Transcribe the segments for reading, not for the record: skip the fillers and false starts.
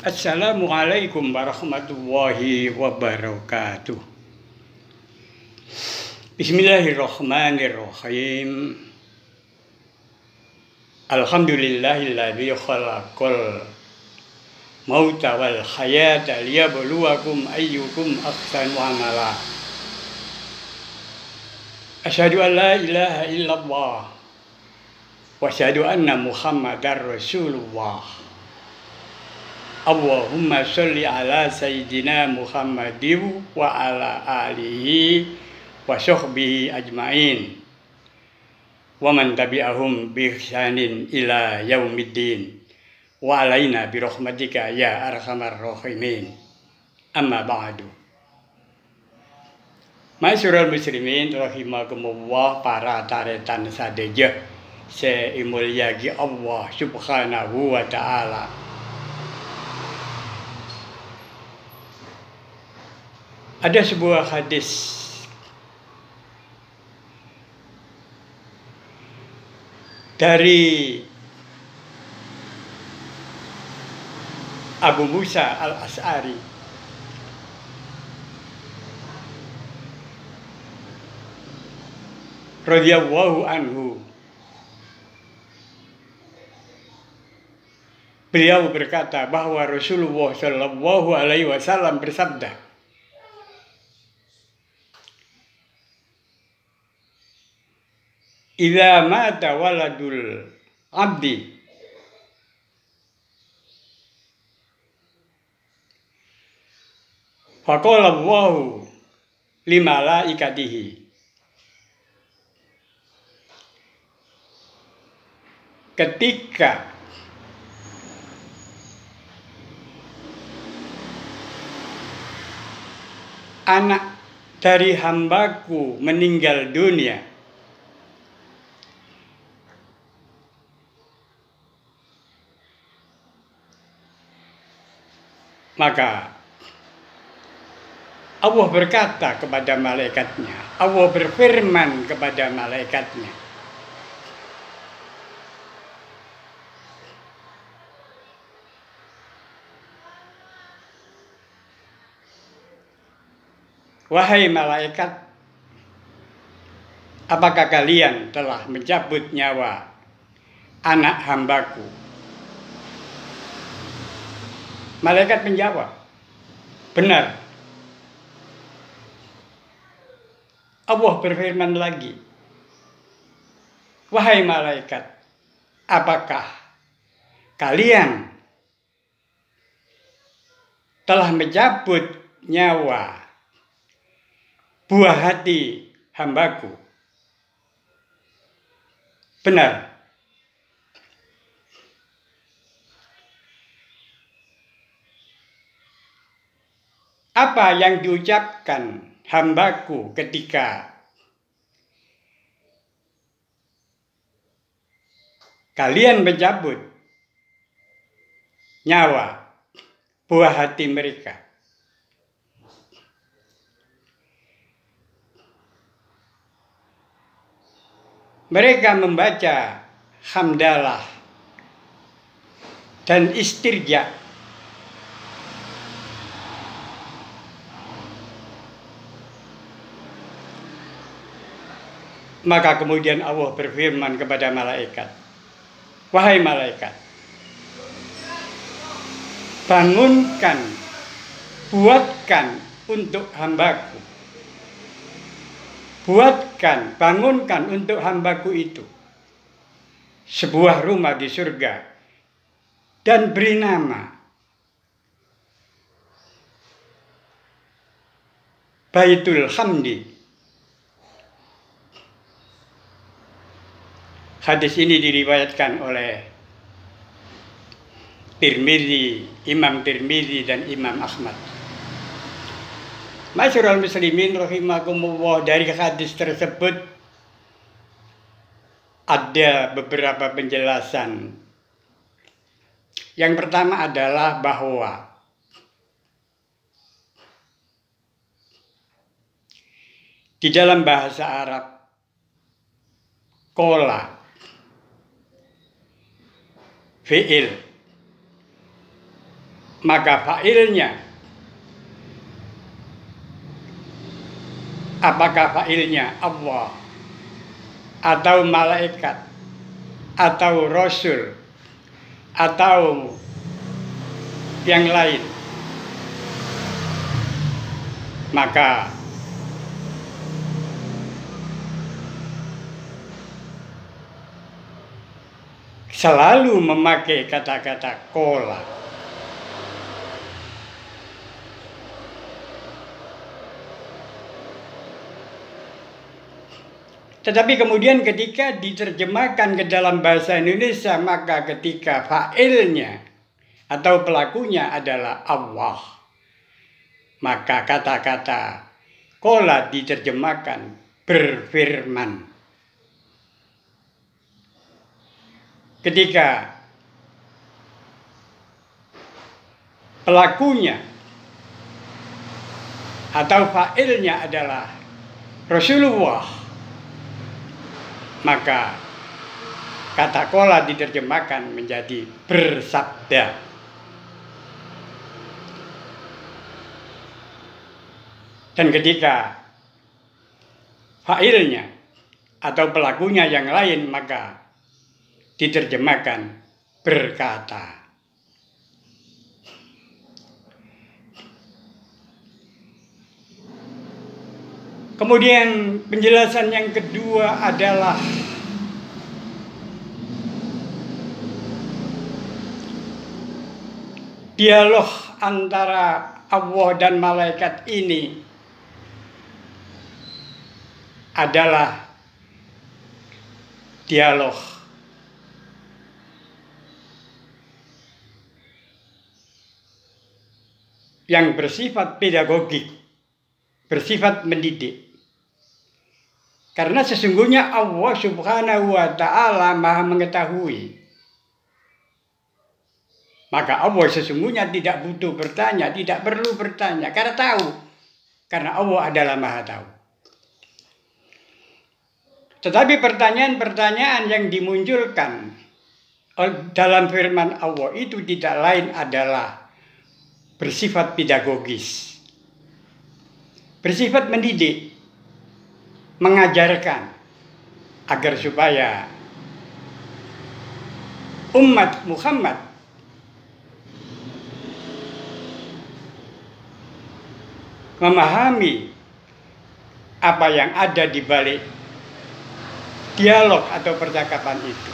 Assalamualaikum warahmatullahi wabarakatuh. Bismillahirrahmanirrahim. Alhamdulillahilladzi khalaqal mauta wal hayata liyabluwakum ayyukum ahsanu amala. Asyhadu an la ilaha illallah wa asyhadu anna Muhammadar Rasulullah. Allahumma sholli ala sayyidina Muhammadin wa ala alihi wa sahbihi ajmain wa man tabi'ahum bi ihsanin ila yaumiddin wa alaina bi rahmatika ya arhamar rahimin. Amma ba'du. Masyarul muslimin rahimakumullah, para taretan sadaya seimulyagi Allah subhanahu wa ta'ala. Ada sebuah hadis dari Abu Musa al-Asy'ari radhiyallahu anhu. Beliau berkata bahwa Rasulullah Shallallahu Alaihi Wasallam bersabda, "Idza mata waladul abdi faqala Allahu li malaikatihi." Ketika anak dari hambaku meninggal dunia, maka Allah berkata kepada malaikatnya, Allah berfirman kepada malaikatnya, "Wahai malaikat, apakah kalian telah mencabut nyawa anak hambaku?" Malaikat menjawab, "Benar." Allah berfirman lagi, "Wahai malaikat, apakah kalian telah mencabut nyawa buah hati hambaku?" Benar. Apa yang diucapkan hambaku ketika kalian mencabut nyawa buah hati mereka? Mereka membaca hamdalah dan istirja. Maka kemudian Allah berfirman kepada malaikat, "Wahai malaikat, bangunkan, buatkan untuk hambaku. Bangunkan untuk hambaku itu sebuah rumah di surga dan beri nama Baitul Hamdi." Hadis ini diriwayatkan oleh Imam Tirmidzi dan Imam Ahmad. Masyarul muslimin rahimakumullah, dari hadis tersebut ada beberapa penjelasan. Yang pertama adalah bahwa di dalam bahasa Arab, kola fi'il maka fa'ilnya, apakah fa'ilnya Allah atau malaikat atau rasul atau yang lain, maka selalu memakai kata-kata qala. Tetapi kemudian ketika diterjemahkan ke dalam bahasa Indonesia, maka ketika fa'ilnya atau pelakunya adalah Allah, maka kata-kata qala diterjemahkan berfirman. Ketika pelakunya atau fa'ilnya adalah Rasulullah, maka kata qala diterjemahkan menjadi bersabda. Dan ketika fa'ilnya atau pelakunya yang lain, maka diterjemahkan berkata. Kemudian penjelasan yang kedua adalah dialog antara Allah dan malaikat ini adalah dialog yang bersifat pedagogik, bersifat mendidik. Karena sesungguhnya Allah Subhanahu wa ta'ala Maha mengetahui. Maka Allah sesungguhnya tidak butuh bertanya, tidak perlu bertanya, karena tahu. Karena Allah adalah Maha tahu. Tetapi pertanyaan-pertanyaan yang dimunculkan dalam firman Allah itu tidak lain adalah bersifat pedagogis, bersifat mendidik, mengajarkan agar supaya umat Muhammad memahami apa yang ada di balik dialog atau percakapan itu.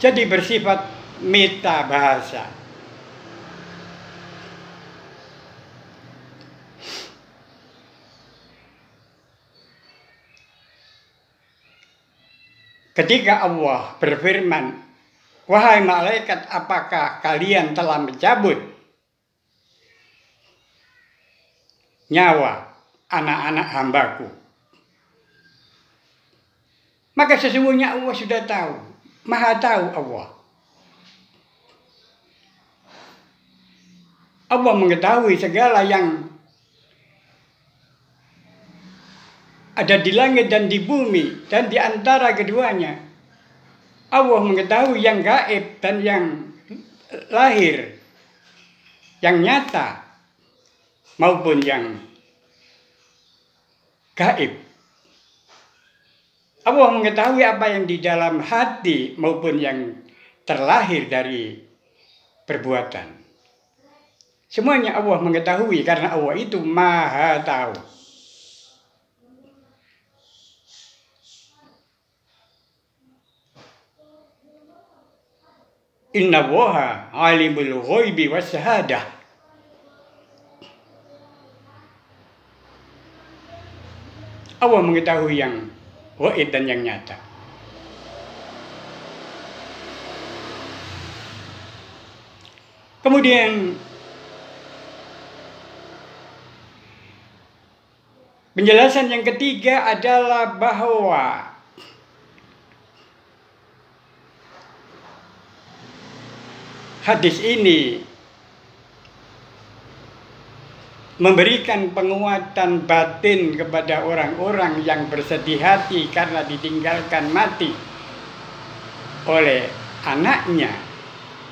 Jadi bersifat meta bahasa. Ketika Allah berfirman, "Wahai malaikat, apakah kalian telah mencabut nyawa anak-anak hambaku?" Maka sesungguhnya Allah sudah tahu, Maha tahu Allah. Allah mengetahui segala yang ada di langit dan di bumi dan di antara keduanya. Allah mengetahui yang gaib dan yang lahir, yang nyata maupun yang gaib. Allah mengetahui apa yang di dalam hati maupun yang terlahir dari perbuatan. Semuanya Allah mengetahui karena Allah itu Maha tahu. Inna Allaha alimul ghaibi wassahadah. Allah mengetahui yang gaib dan yang nyata. Kemudian penjelasan yang ketiga adalah bahwa hadis ini memberikan penguatan batin kepada orang-orang yang bersedih hati karena ditinggalkan mati oleh anaknya,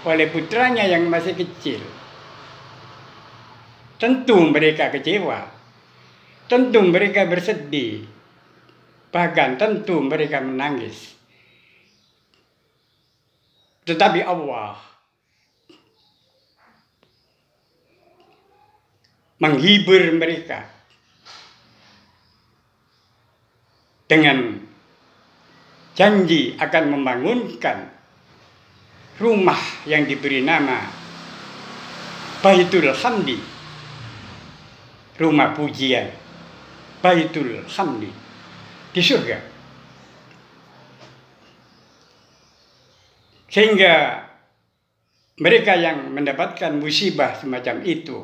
oleh putranya yang masih kecil. tentu mereka kecewa, tentu mereka bersedih, bahkan tentu mereka menangis. Tetapi Allah menghibur mereka dengan janji akan membangunkan rumah yang diberi nama Baitul Hamdi, rumah pujian, Baitul Hamdi di surga. Sehingga mereka yang mendapatkan musibah semacam itu,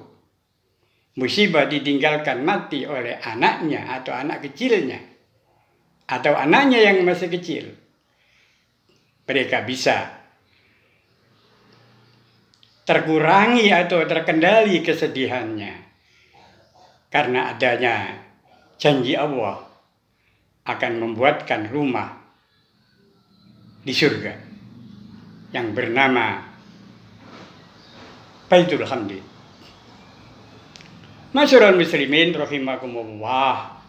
musibah ditinggalkan mati oleh anaknya atau anak kecilnya, atau anaknya yang masih kecil, mereka bisa terkurangi atau terkendali kesedihannya karena adanya janji Allah akan membuatkan rumah di surga yang bernama Baitul Hamdi. Masyarul muslimin rahimakumullah.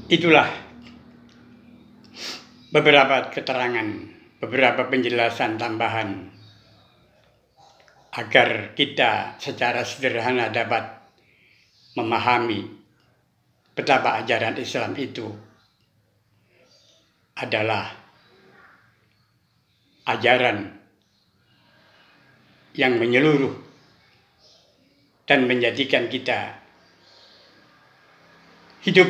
Itulah beberapa keterangan, beberapa penjelasan tambahan agar kita secara sederhana dapat memahami betapa ajaran Islam itu adalah ajaran yang menyeluruh dan menjadikan kita hidup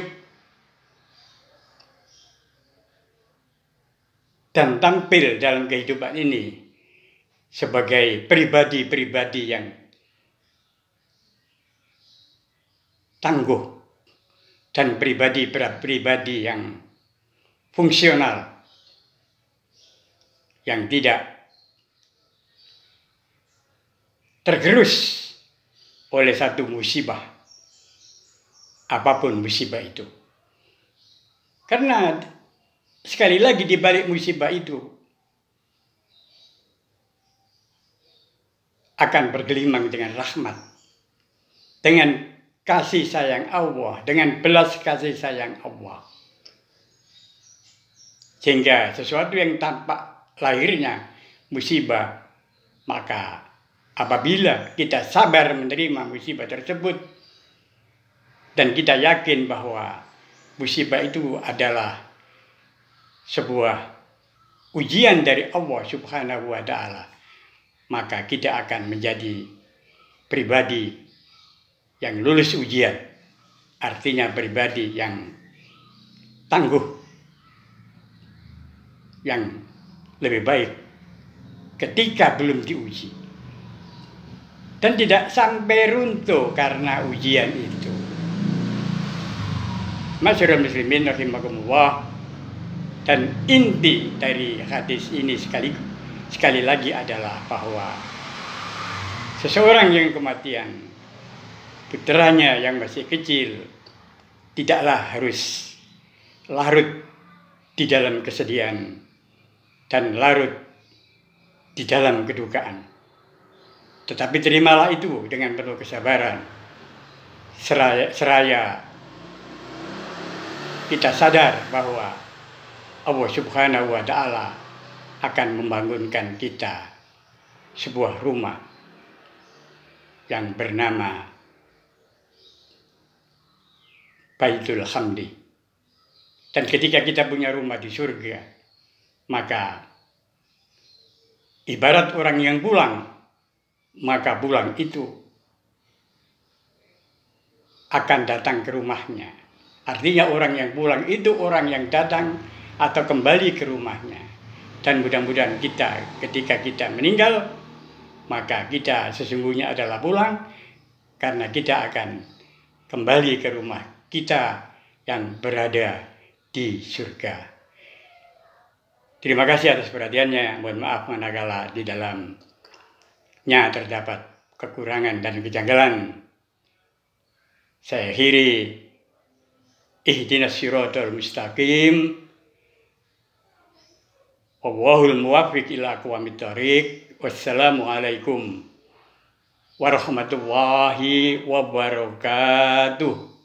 dan tampil dalam kehidupan ini sebagai pribadi-pribadi yang tangguh dan pribadi-pribadi yang fungsional, yang tidak tergerus oleh satu musibah, apapun musibah itu. Karena sekali lagi di balik musibah itu akan bergelimang dengan rahmat, dengan kasih sayang Allah, dengan belas kasih sayang Allah. Sehingga sesuatu yang tampak lahirnya musibah, maka apabila kita sabar menerima musibah tersebut dan kita yakin bahwa musibah itu adalah sebuah ujian dari Allah Subhanahu wa Ta'ala, maka kita akan menjadi pribadi yang lulus ujian, artinya pribadi yang tangguh, yang lebih baik ketika belum diuji, dan tidak sampai runtuh karena ujian itu. Masyarul muslimin rahimakumullah. Dan inti dari hadis ini sekali lagi adalah bahwa seseorang yang kematian, putranya yang masih kecil, tidaklah harus larut di dalam kesedihan dan larut di dalam kedukaan. Tetapi terimalah itu dengan penuh kesabaran, seraya kita sadar bahwa Allah Subhanahu wa Ta'ala akan membangunkan kita sebuah rumah yang bernama Baitul Hamdi. Dan ketika kita punya rumah di surga, maka ibarat orang yang pulang, maka pulang itu akan datang ke rumahnya. Artinya orang yang pulang itu orang yang datang atau kembali ke rumahnya. Dan mudah-mudahan kita ketika kita meninggal, maka kita sesungguhnya adalah pulang, karena kita akan kembali ke rumah kita yang berada di surga. Terima kasih atas perhatiannya. Mohon maaf manakala di dalamnya terdapat kekurangan dan kejanggalan. Saya akhiri, ihdinas siratal mustaqim. Wallahul muwaffiq ila aqwamit thoriq. Wassalamualaikum warahmatullahi wabarakatuh.